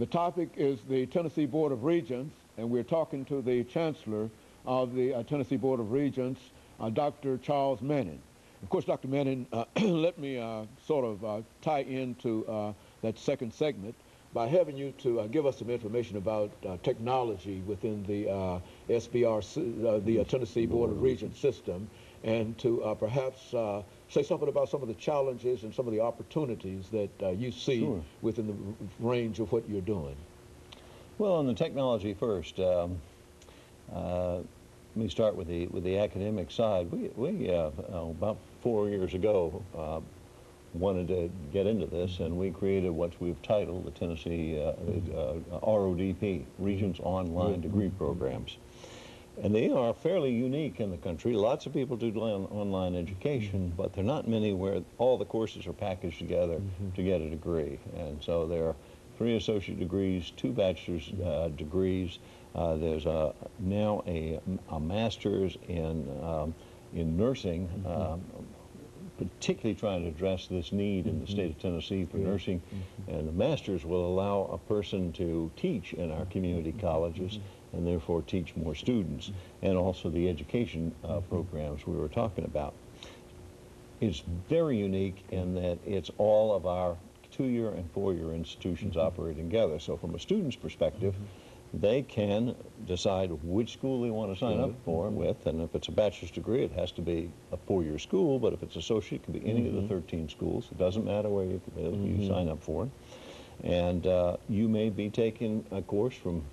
The topic is the Tennessee Board of Regents, and we're talking to the Chancellor of the Tennessee Board of Regents, Dr. Charles Manning. Of course, Dr. Manning, let me sort of tie into that second segment by having you to give us some information about technology within the SBR, the Tennessee Board of Regents system, and to perhaps say something about some of the challenges and some of the opportunities that you see within the range of what you're doing. Well, on the technology first, let me start with the academic side. We about 4 years ago wanted to get into this, and we created what we've titled the Tennessee RODP, Regents Online Degree Programs. And they are fairly unique in the country. Lots of people do online education, but there are not many where all the courses are packaged together to get a degree. And so there are 3 associate degrees, 2 bachelor's degrees. There's now a master's in nursing, particularly trying to address this need in the state of Tennessee for nursing. And the master's will allow a person to teach in our community colleges and therefore teach more students, and also the education programs we were talking about. It's very unique in that it's all of our 2-year and 4-year institutions operating together. So from a student's perspective, they can decide which school they want to sign up for with, and if it's a bachelor's degree, it has to be a 4-year school, but if it's associate, it can be any of the 13 schools. It doesn't matter where you sign up for it. And you may be taking a course from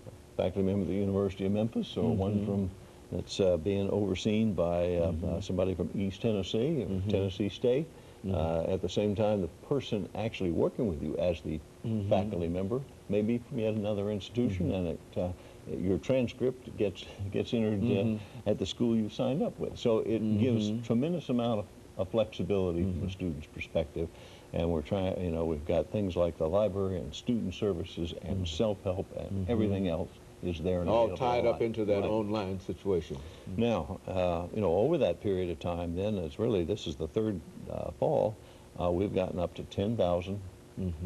a faculty member of the University of Memphis, or one from that's being overseen by somebody from East Tennessee or Tennessee State. At the same time, the person actually working with you as the faculty member may be from yet another institution, and your transcript gets entered at the school you signed up with. So it gives tremendous amount of flexibility from a student's perspective. And we're trying, you know, we've got things like the library and student services and self-help and everything else is there. And all tied up into that online situation. Now, you know, over that period of time, then it's really, this is the 3rd fall, we've gotten up to 10,000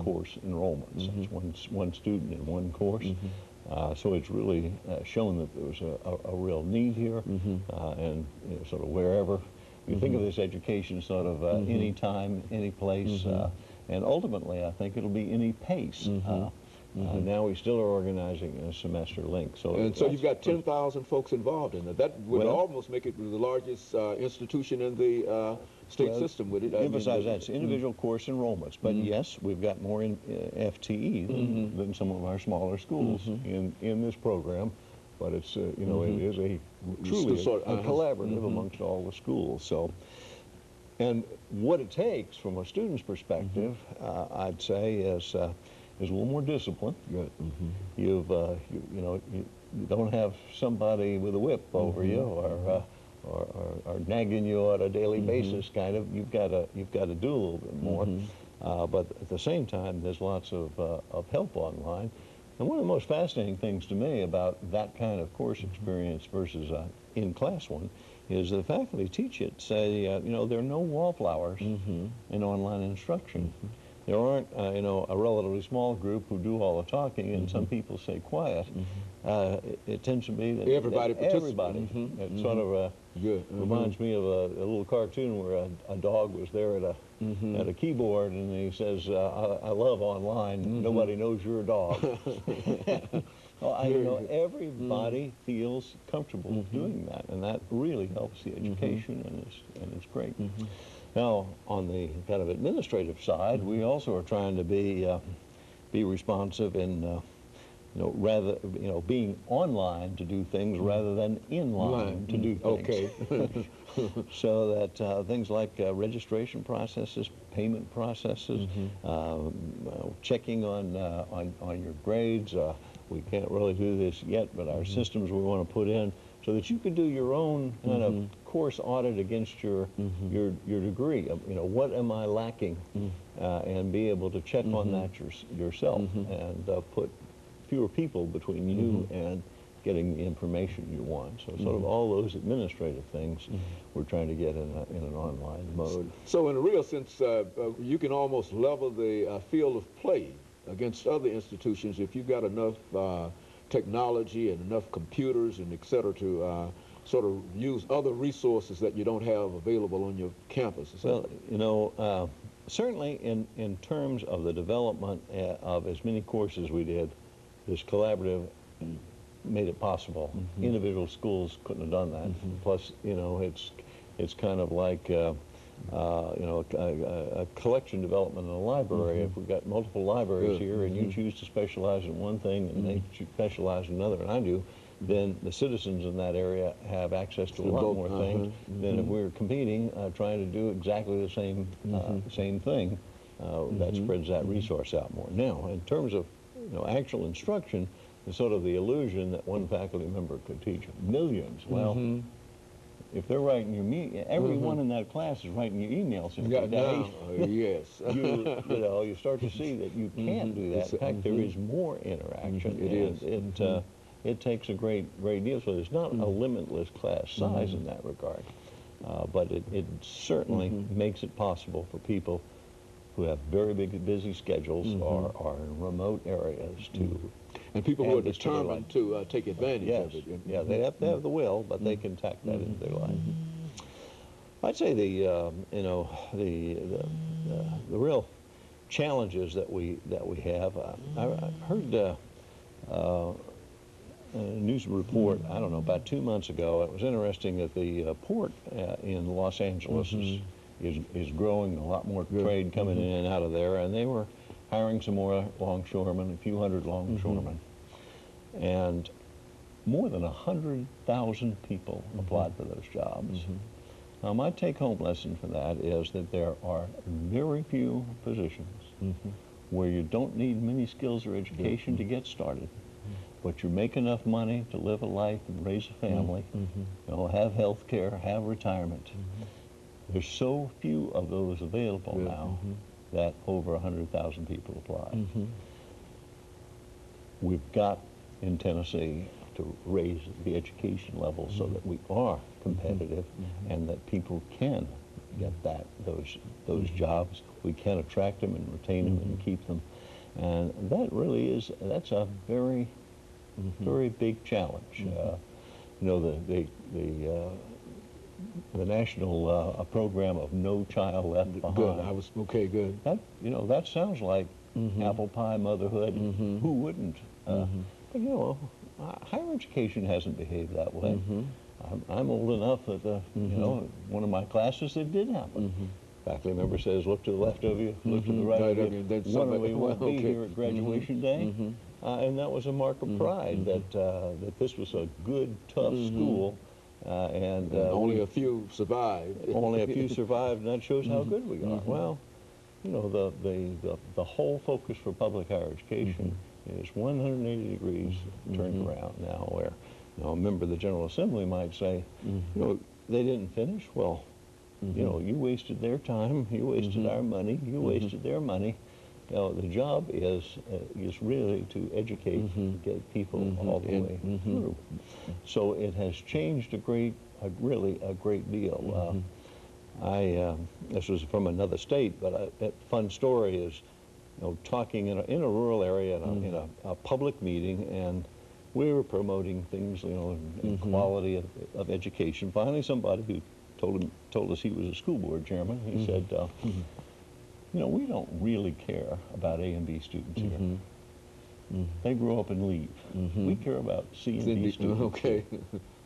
course enrollments. That's one student in one course. So it's really shown that there's a real need here, and you know, sort of wherever. You think of this education sort of any time, any place, and ultimately I think it'll be any pace. Now we still are organizing a semester link. So you've got 10,000 folks involved in it. That would almost make it the largest institution in the state system, would it? Emphasize that. It's individual course enrollments. But yes, we've got more in FTE than some of our smaller schools in this program. But it's, you know, it is a truly a collaborative amongst all the schools. So, and what it takes from a student's perspective, I'd say, is a little more discipline. You know, you don't have somebody with a whip over you or nagging you on a daily basis. Kind of, you've got to do a little bit more. But at the same time, there's lots of help online. And one of the most fascinating things to me about that kind of course experience versus in-class one is the faculty teach it, say, you know, there are no wallflowers in online instruction. There aren't, you know, a relatively small group who do all the talking, and some people say quiet. It tends to be that everybody participates. Everybody. It sort of reminds me of a little cartoon where a dog was there at a keyboard, and he says, I love online, nobody knows you're a dog. Well, you know, everybody feels comfortable doing that, and that really helps the education, and it's great. Now, on the kind of administrative side, we also are trying to be responsive in, you know, rather, you know, being online to do things rather than in line to do things. Okay. So that things like registration processes, payment processes, checking on your grades. We can't really do this yet, but our systems we want to put in so that you can do your own kind of course audit against your degree. You know, what am I lacking, and be able to check on that yourself and put fewer people between you and getting the information you want. So sort of all those administrative things we're trying to get in an online mode. So in a real sense, you can almost level the field of play against other institutions if you've got enough technology and enough computers and et cetera to sort of use other resources that you don't have available on your campus? Well, you know, certainly in terms of the development of as many courses we did, this collaborative made it possible. Individual schools couldn't have done that. Plus, you know, it's kind of like you know, a collection development in a library. If we've got multiple libraries here and you choose to specialize in one thing and they specialize in another, and I do, then the citizens in that area have access to a lot more things than if we were competing, trying to do exactly the same thing. That spreads that resource out more. Now, in terms of, you know, actual instruction, it's sort of the illusion that one faculty member could teach millions. Well, if they're writing your everyone in that class is writing your emails every day. Yes. you know, you start to see that you can't do that. In fact, there is more interaction. It takes a great deal. So there's not a limitless class size in that regard, but it certainly makes it possible for people who have very busy schedules or are in remote areas to. And people who are determined to take advantage of it. Yeah, they have to have the will, but they can tack that into their life. I'd say the you know, the real challenges that we have. I heard a news report, I don't know, about 2 months ago. It was interesting that the port in Los Angeles is growing, a lot more trade coming in and out of there, and they were hiring some more longshoremen, a few hundred longshoremen. And more than 100,000 people applied for those jobs. Now, my take-home lesson for that is that there are very few positions where you don't need many skills or education to get started, but you make enough money to live a life and raise a family, you know, have health care, have retirement. There's so few of those available now that over 100,000 people apply. We've got in Tennessee to raise the education level so that we are competitive and that people can get those jobs. We can attract them and retain them and keep them. And that really is, that's a very, very big challenge. You know, the national program of No Child Left Behind. Good, good. That, you know, that sounds like apple pie motherhood. Who wouldn't? But, you know, higher education hasn't behaved that way. I'm old enough that, you know, one of my classes, it did happen. Faculty member says, look to the left of you, look to the right of you. One of you won't be here at graduation day. And that was a mark of pride that this was a good, tough school. And only a few survived. Only a few survived, and that shows how good we are. Well, you know, the whole focus for public higher education is 180 degrees turned around now, where, you know, a member of the General Assembly might say, you know, they didn't finish. Well, you know, you wasted their time, you wasted our money, you wasted their money. You know, the job is really to educate, get people all the way through. So it has changed really a great deal. This was from another state, but a fun story is, you know, talking in a rural area in a public meeting, and we were promoting things, you know, in quality of education. Finally, somebody who told us he was a school board chairman, he said, you know, we don't really care about A and B students here. They grow up and leave. We care about C and D students.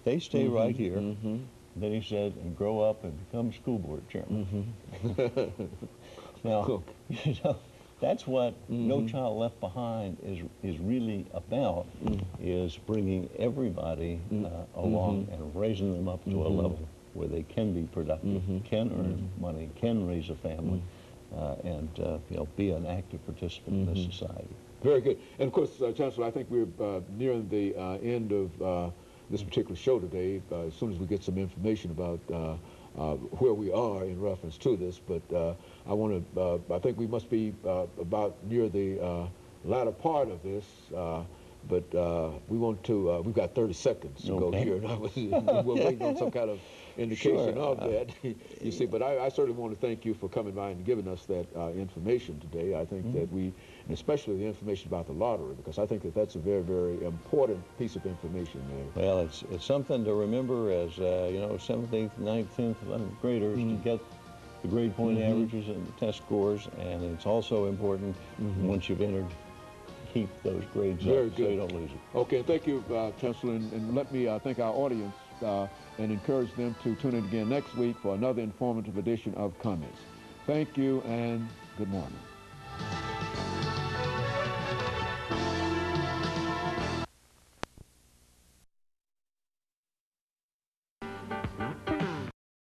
They stay right here. Then he said, and grow up and become school board chairman. Now, you know, that's what No Child Left Behind is really about, is bringing everybody along and raising them up to a level where they can be productive, can earn money, can raise a family, and you know, be an active participant in this society. Very good. And of course, Chancellor, I think we're nearing the end of this particular show today. As soon as we get some information about where we are in reference to this, but I think we must be about near the latter part of this. But we want to, we've got 30 seconds to go here, and we're waiting on some kind of indication Sure. of that. You see, but I certainly want to thank you for coming by and giving us that information today. I think that we, and especially the information about the lottery, because I think that that's a very, very important piece of information there. Well, it's something to remember as, you know, 7th, 8th, 9th, 10th, 11th graders to get the grade point averages and the test scores, and it's also important once you've entered, keep those grades Very up good. so you don't lose it. Okay, thank you, Chancellor, and let me thank our audience and encourage them to tune in again next week for another informative edition of Comments. Thank you and good morning.